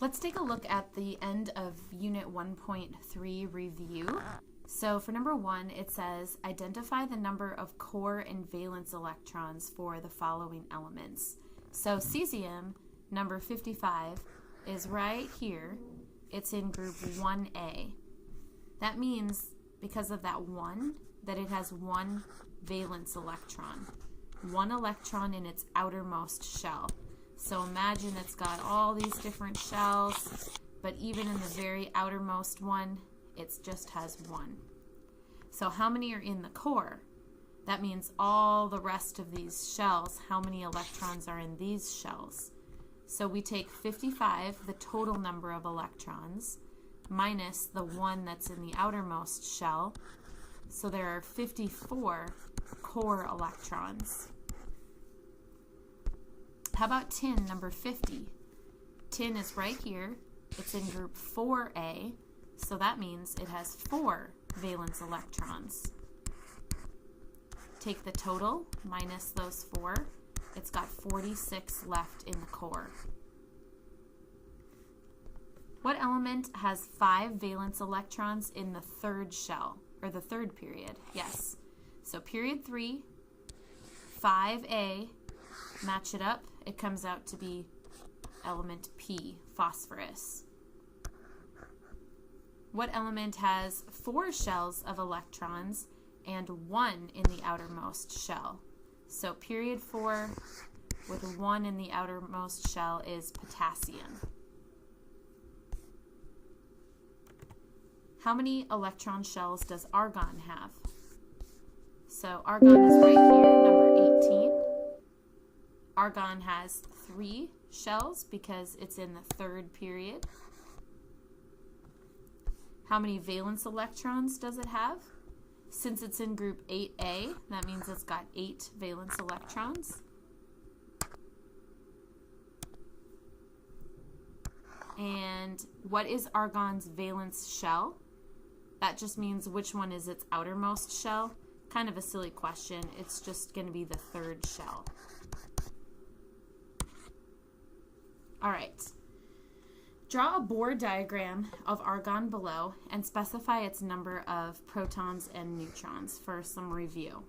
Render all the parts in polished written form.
Let's take a look at the end of Unit 1.3 review. So for number 1, it says, identify the number of core and valence electrons for the following elements. So cesium, number 55, is right here. It's in group 1A. That means, because of that 1, that it has 1 valence electron. 1 electron in its outermost shell. So imagine it's got all these different shells, but even in the very outermost one, it just has 1. So how many are in the core? That means all the rest of these shells, how many electrons are in these shells? So we take 55, the total number of electrons, minus the 1 that's in the outermost shell. So there are 54 core electrons. How about tin, number 50? Tin is right here. It's in group 4A, so that means it has 4 valence electrons. Take the total minus those 4. It's got 46 left in the core. What element has 5 valence electrons in the third shell, or the third period? Yes. So period 3, 5A, match it up, it comes out to be element P, phosphorus. What element has 4 shells of electrons and 1 in the outermost shell? So period 4 with 1 in the outermost shell is potassium. How many electron shells does argon have? So argon is right here, number 18. Argon has 3 shells because it's in the third period. How many valence electrons does it have? Since it's in group 8A, that means it's got 8 valence electrons. And what is argon's valence shell? That just means which one is its outermost shell. Kind of a silly question. It's just going to be the third shell. All right. Draw a Bohr diagram of argon below and specify its number of protons and neutrons for some review.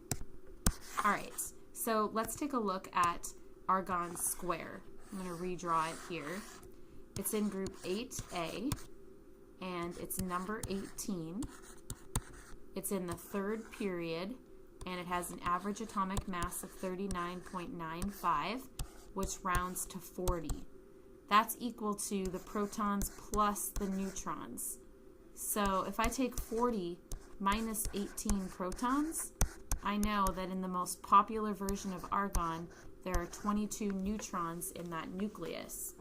All right. So let's take a look at argon's square. I'm going to redraw it here. It's in group 8A, and it's number 18. It's in the third period, and it has an average atomic mass of 39.95, which rounds to 40. That's equal to the protons plus the neutrons. So if I take 40 minus 18 protons, I know that in the most popular version of argon, there are 22 neutrons in that nucleus.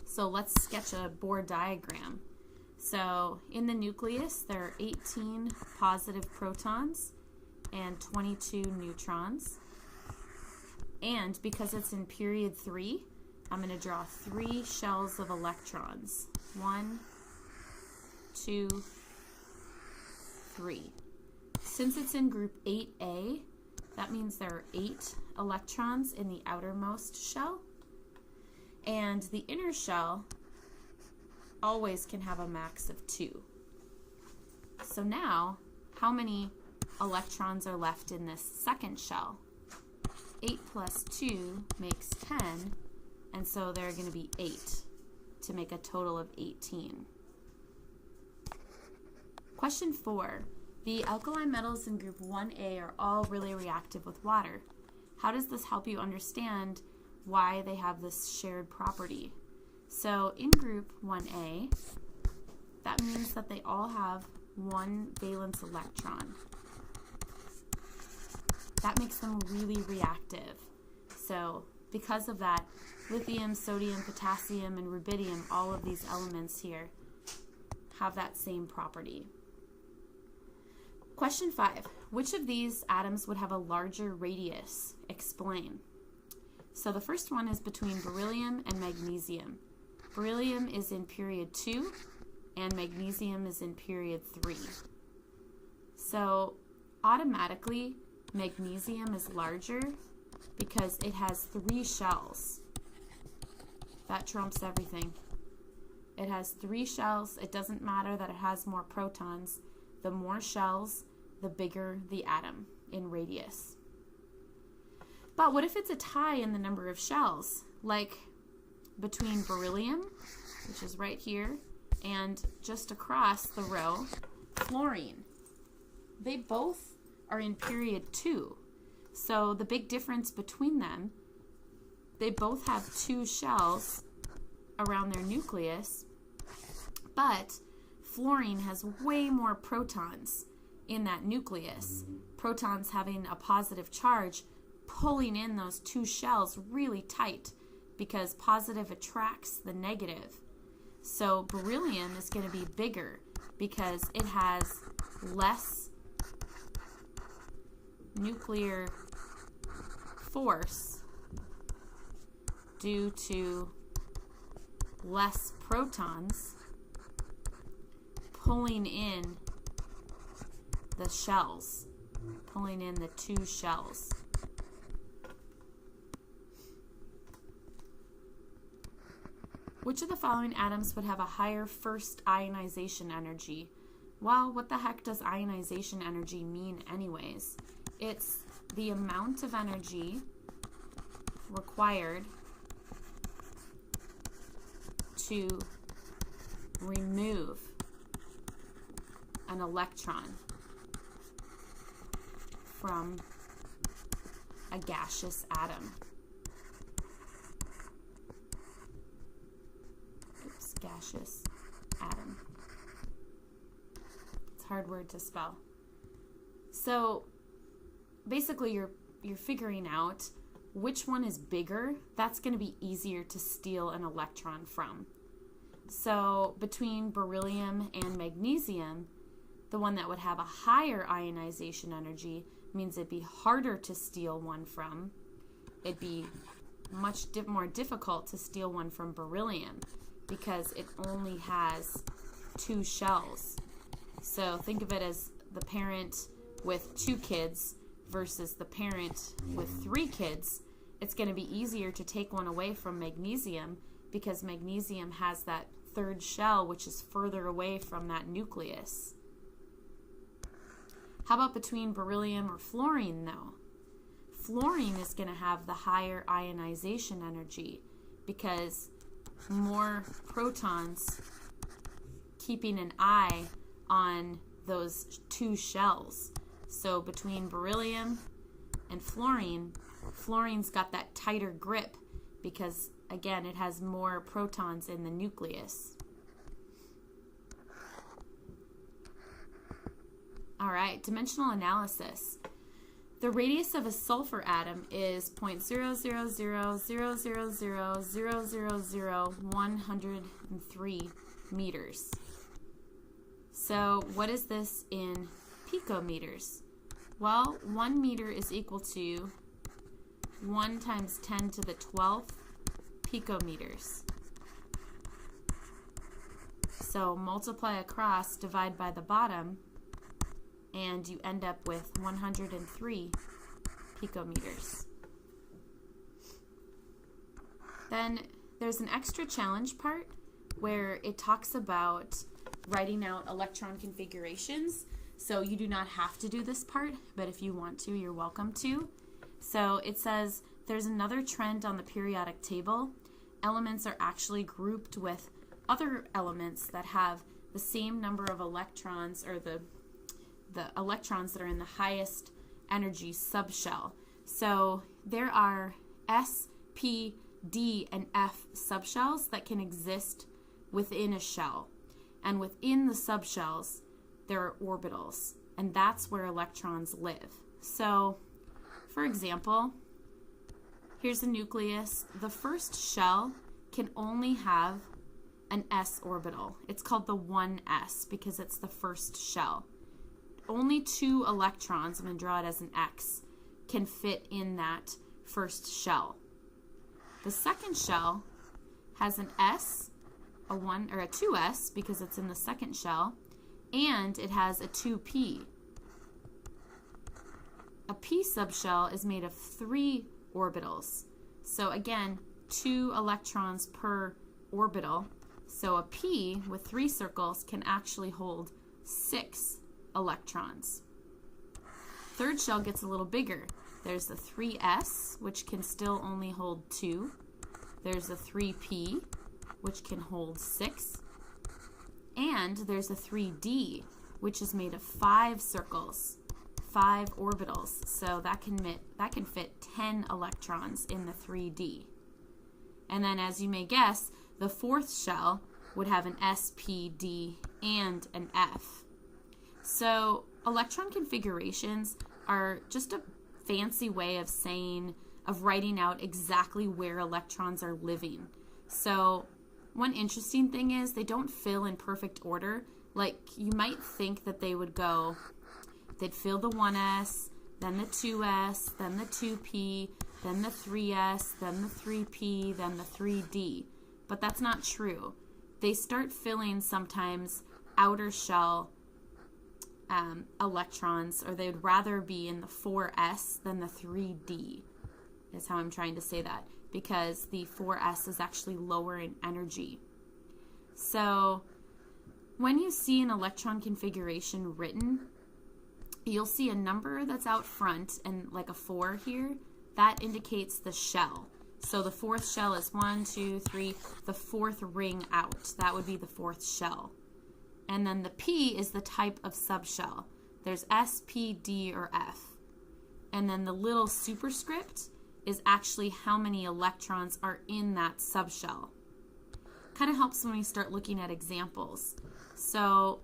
So let's sketch a Bohr diagram. So in the nucleus, there are 18 positive protons and 22 neutrons. And because it's in period 3, I'm going to draw 3 shells of electrons. 1, 2, 3. Since it's in group 8A, that means there are 8 electrons in the outermost shell. And the inner shell always can have a max of 2. So now, how many electrons are left in this second shell? 8 plus 2 makes 10. And so there are going to be 8 to make a total of 18. Question 4. The alkali metals in group 1A are all really reactive with water. How does this help you understand why they have this shared property? So in group 1A, that means that they all have 1 valence electron. That makes them really reactive. So because of that, lithium, sodium, potassium, and rubidium, all of these elements here, have that same property. Question 5. Which of these atoms would have a larger radius? Explain. So the first one is between beryllium and magnesium. Beryllium is in period 2, and magnesium is in period 3. So automatically, magnesium is larger because it has 3 shells. That trumps everything. It has 3 shells. It doesn't matter that it has more protons. The more shells, the bigger the atom in radius. But what if it's a tie in the number of shells? Like between beryllium, which is right here, and just across the row, fluorine. They both are in period 2. So the big difference between them, they both have 2 shells around their nucleus, but fluorine has way more protons in that nucleus. Protons having a positive charge, pulling in those 2 shells really tight because positive attracts the negative. So beryllium is going to be bigger because it has less nuclear force due to less protons pulling in the shells, pulling in the 2 shells. Which of the following atoms would have a higher first ionization energy? Well, what the heck does ionization energy mean anyways? It's the amount of energy required to remove an electron from a gaseous atom. Gaseous atom. It's a hard word to spell. So basically you're figuring out which one is bigger. That's going to be easier to steal an electron from. So between beryllium and magnesium, the one that would have a higher ionization energy means it'd be harder to steal one from. It'd be much more difficult to steal one from beryllium, because it only has 2 shells. So think of it as the parent with 2 kids versus the parent with 3 kids. It's going to be easier to take one away from magnesium because magnesium has that 3rd shell, which is further away from that nucleus. How about between beryllium or fluorine, though? Fluorine is going to have the higher ionization energy because more protons keeping an eye on those 2 shells. So between beryllium and fluorine, fluorine's got that tighter grip because, again, it has more protons in the nucleus. All right, dimensional analysis. The radius of a sulfur atom is 0.0000000000103 meters. So what is this in picometers? Well, 1 meter is equal to 1 times 10 to the 12th picometers. So multiply across, divide by the bottom, and you end up with 103 picometers. Then there's an extra challenge part where it talks about writing out electron configurations. So you do not have to do this part, but if you want to, you're welcome to. So it says there's another trend on the periodic table. Elements are actually grouped with other elements that have the same number of electrons, or the electrons that are in the highest energy subshell. So there are S, P, D, and F subshells that can exist within a shell. And within the subshells, there are orbitals, and that's where electrons live. So, for example, here's a nucleus. The first shell can only have an s orbital. It's called the 1s because it's the first shell. Only 2 electrons, I'm going to draw it as an X, can fit in that first shell. The second shell has an S, a 1 or a 2s because it's in the second shell, and it has a 2p. A p subshell is made of 3 orbitals. So again, 2 electrons per orbital. So a p with 3 circles can actually hold 6 electrons. Third shell gets a little bigger. There's the 3s, which can still only hold 2. There's the 3p, which can hold 6. And there's the 3d, which is made of 5 circles, 5 orbitals. So that can fit 10 electrons in the 3d. And then, as you may guess, the fourth shell would have an s, p, d, and an f. So electron configurations are just a fancy way of writing out exactly where electrons are living. So one interesting thing is they don't fill in perfect order. Like, you might think that they'd fill the 1s, then the 2s, then the 2p, then the 3s, then the 3p, then the 3d. But that's not true. They start filling sometimes outer shell electrons, or they would rather be in the 4s than the 3d, is how I'm trying to say that, because the 4s is actually lower in energy. So when you see an electron configuration written, you'll see a number that's out front, and like a 4 here, that indicates the shell. So the fourth shell is 1, 2, 3, the fourth ring out. That would be the fourth shell. And then the P is the type of subshell. There's S, P, D, or F. And then the little superscript is actually how many electrons are in that subshell. Kind of helps when we start looking at examples. So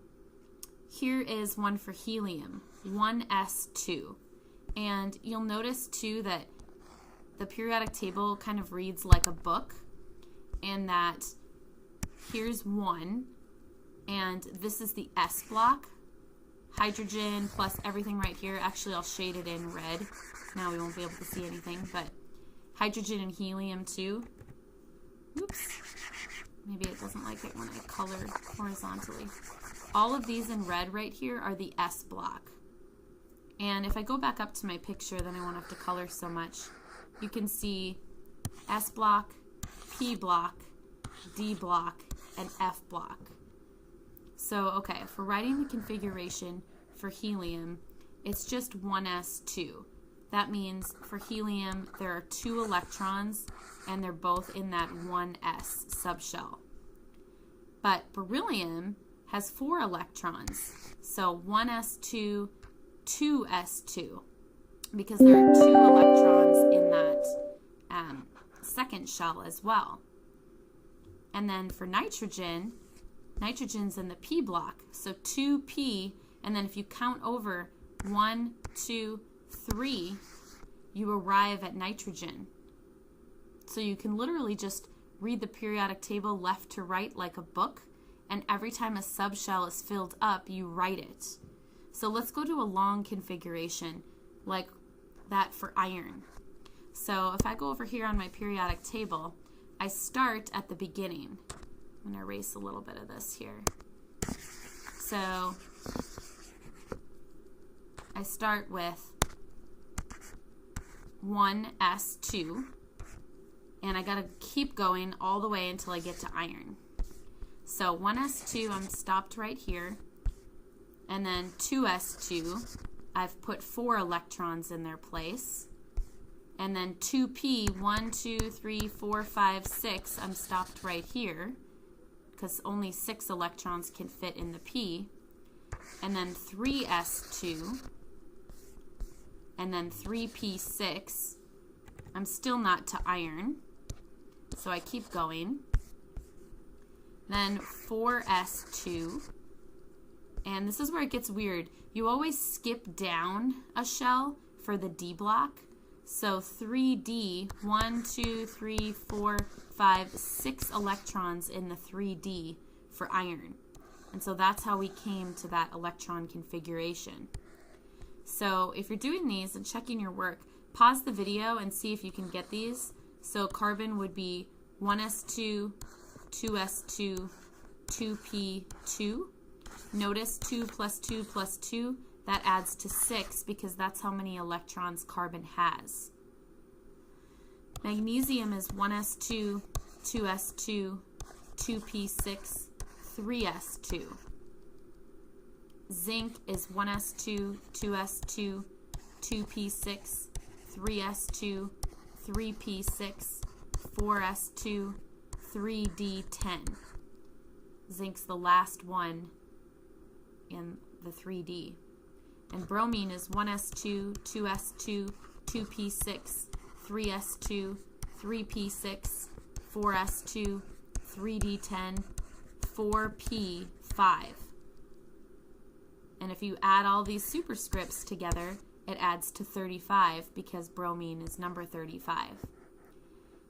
here is one for helium, 1s2. And you'll notice too that the periodic table kind of reads like a book, and that here's 1, and this is the S block, hydrogen plus everything right here. Actually, I'll shade it in red. Now we won't be able to see anything, but hydrogen and helium too. Oops. Maybe it doesn't like it when I color horizontally. All of these in red right here are the S block. And if I go back up to my picture, then I won't have to color so much. You can see S block, P block, D block, and F block. So, okay, for writing the configuration for helium, it's just 1s2. That means for helium, there are 2 electrons, and they're both in that 1s subshell. But beryllium has 4 electrons, so 1s2, 2s2, because there are 2 electrons in that second shell as well. And then for nitrogen, nitrogen's in the P block, so 2p, and then if you count over 1, 2, 3, you arrive at nitrogen. So you can literally just read the periodic table left to right like a book, and every time a subshell is filled up, you write it. So let's go to a long configuration like that for iron. So if I go over here on my periodic table, I start at the beginning. I'm going to erase a little bit of this here. So I start with 1s2, and I got to keep going all the way until I get to iron. So 1s2, I'm stopped right here. And then 2s2, I've put 4 electrons in their place. And then 2p, 1, 2, 3, 4, 5, 6, I'm stopped right here because only 6 electrons can fit in the p. And then 3s2, and then 3p6. I'm still not to iron, so I keep going. Then 4s2. And this is where it gets weird. You always skip down a shell for the D block. So 3D, 1, 2, 3, 4, 5, 6 electrons in the 3D for iron. And so that's how we came to that electron configuration. So if you're doing these and checking your work, pause the video and see if you can get these. So carbon would be 1s2, 2s2, 2p2. Notice 2 plus 2 plus 2, that adds to 6 because that's how many electrons carbon has. Magnesium is 1s2, 2s2, 2p6, 3s2. Zinc is 1s2, 2s2, 2p6, 3s2, 3p6, 4s2, 3d10. Zinc's the last one in the 3d. And bromine is 1s2, 2s2, 2p6, 3s2, 3p6, 4s2, 3d10, 4p5. And if you add all these superscripts together, it adds to 35 because bromine is number 35.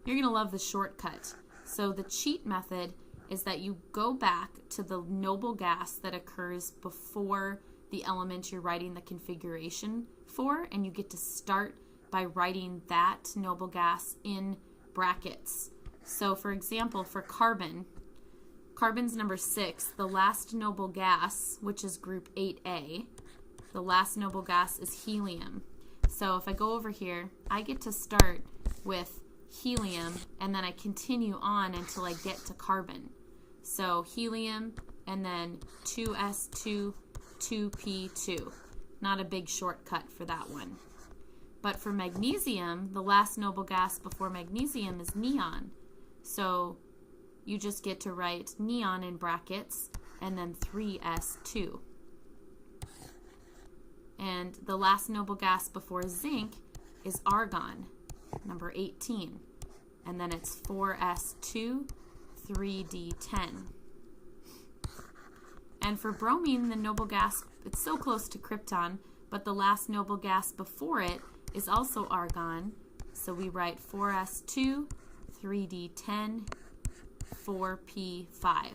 You're going to love the shortcut. So the cheat method is that you go back to the noble gas that occurs before the element you're writing the configuration for, and you get to start by writing that noble gas in brackets. So for example, for carbon, carbon's number 6, the last noble gas, which is group 8A, the last noble gas is helium. So if I go over here, I get to start with helium, and then I continue on until I get to carbon. So helium, and then 2s2, 2p2. Not a big shortcut for that one. But for magnesium, the last noble gas before magnesium is neon. So you just get to write neon in brackets and then 3s2. And the last noble gas before zinc is argon, number 18. And then it's 4s2, 3d10. And for bromine, the noble gas, it's so close to krypton, but the last noble gas before it is also argon. So we write 4s2, 3d10, 4p5.